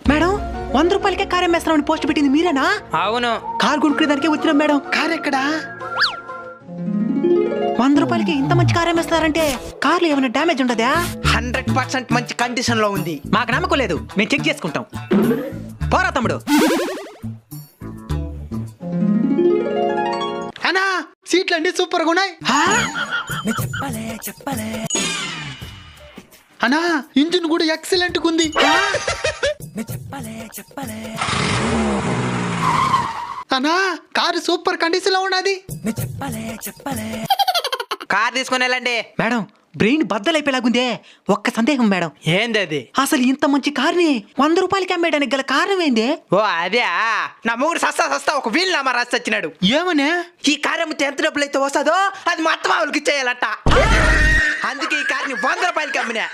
Madam 100 రూపాయలకే car అమ్మేస్తామని post పెట్టింది మీరేనా? అవును. కార్ కొనుక్కునేదానికే వచ్చినాం మేడం. కార్ ఎక్కడా? 100 రూపాయలకి ఇంత మంచి కార్ అమ్మేస్తారంటే కార్లు ఏమైనా డ్యామేజ్ ఉండదా? 100% మంచి కండిషన్ లో ఉంది. మాకు నమ్మకం లేదు, మేము చెక్ చేసుకుంటాం. పోరా తమ్ముడు. అన్నా సీట్లు అండి సూపర్ గా ఉన్నాయి. అన్నా ఇంజిన్ కూడా ఎక్సలెంట్ గా ఉంది. అన్నా కారు సూపర్ కండిషన్ లో ఉన్నది. కార్ తీసుకుని వెళ్ళండి. మేడం బ్రెయిన్ బద్దలైపోయేలాగుందే. ఒక్క సందేహం మేడం, ఏంది అది? అసలు ఇంత మంచి కార్ని 100 రూపాయలకి అమ్మేయడానికి గల కారణం ఏంది? ఓ అదే, నా మొగుడు సస్తా ఒక వీల్ నామా రాసి వచ్చినాడు. ఏమనే? ఈ కార్ అమ్మితే ఎంత డబ్బులు అయితే వస్తుందో అది మొత్తం వాళ్ళకి ఇచ్చేయాలట. అందుకే ఈ కార్ని 100 రూపాయలకి అమ్మినా.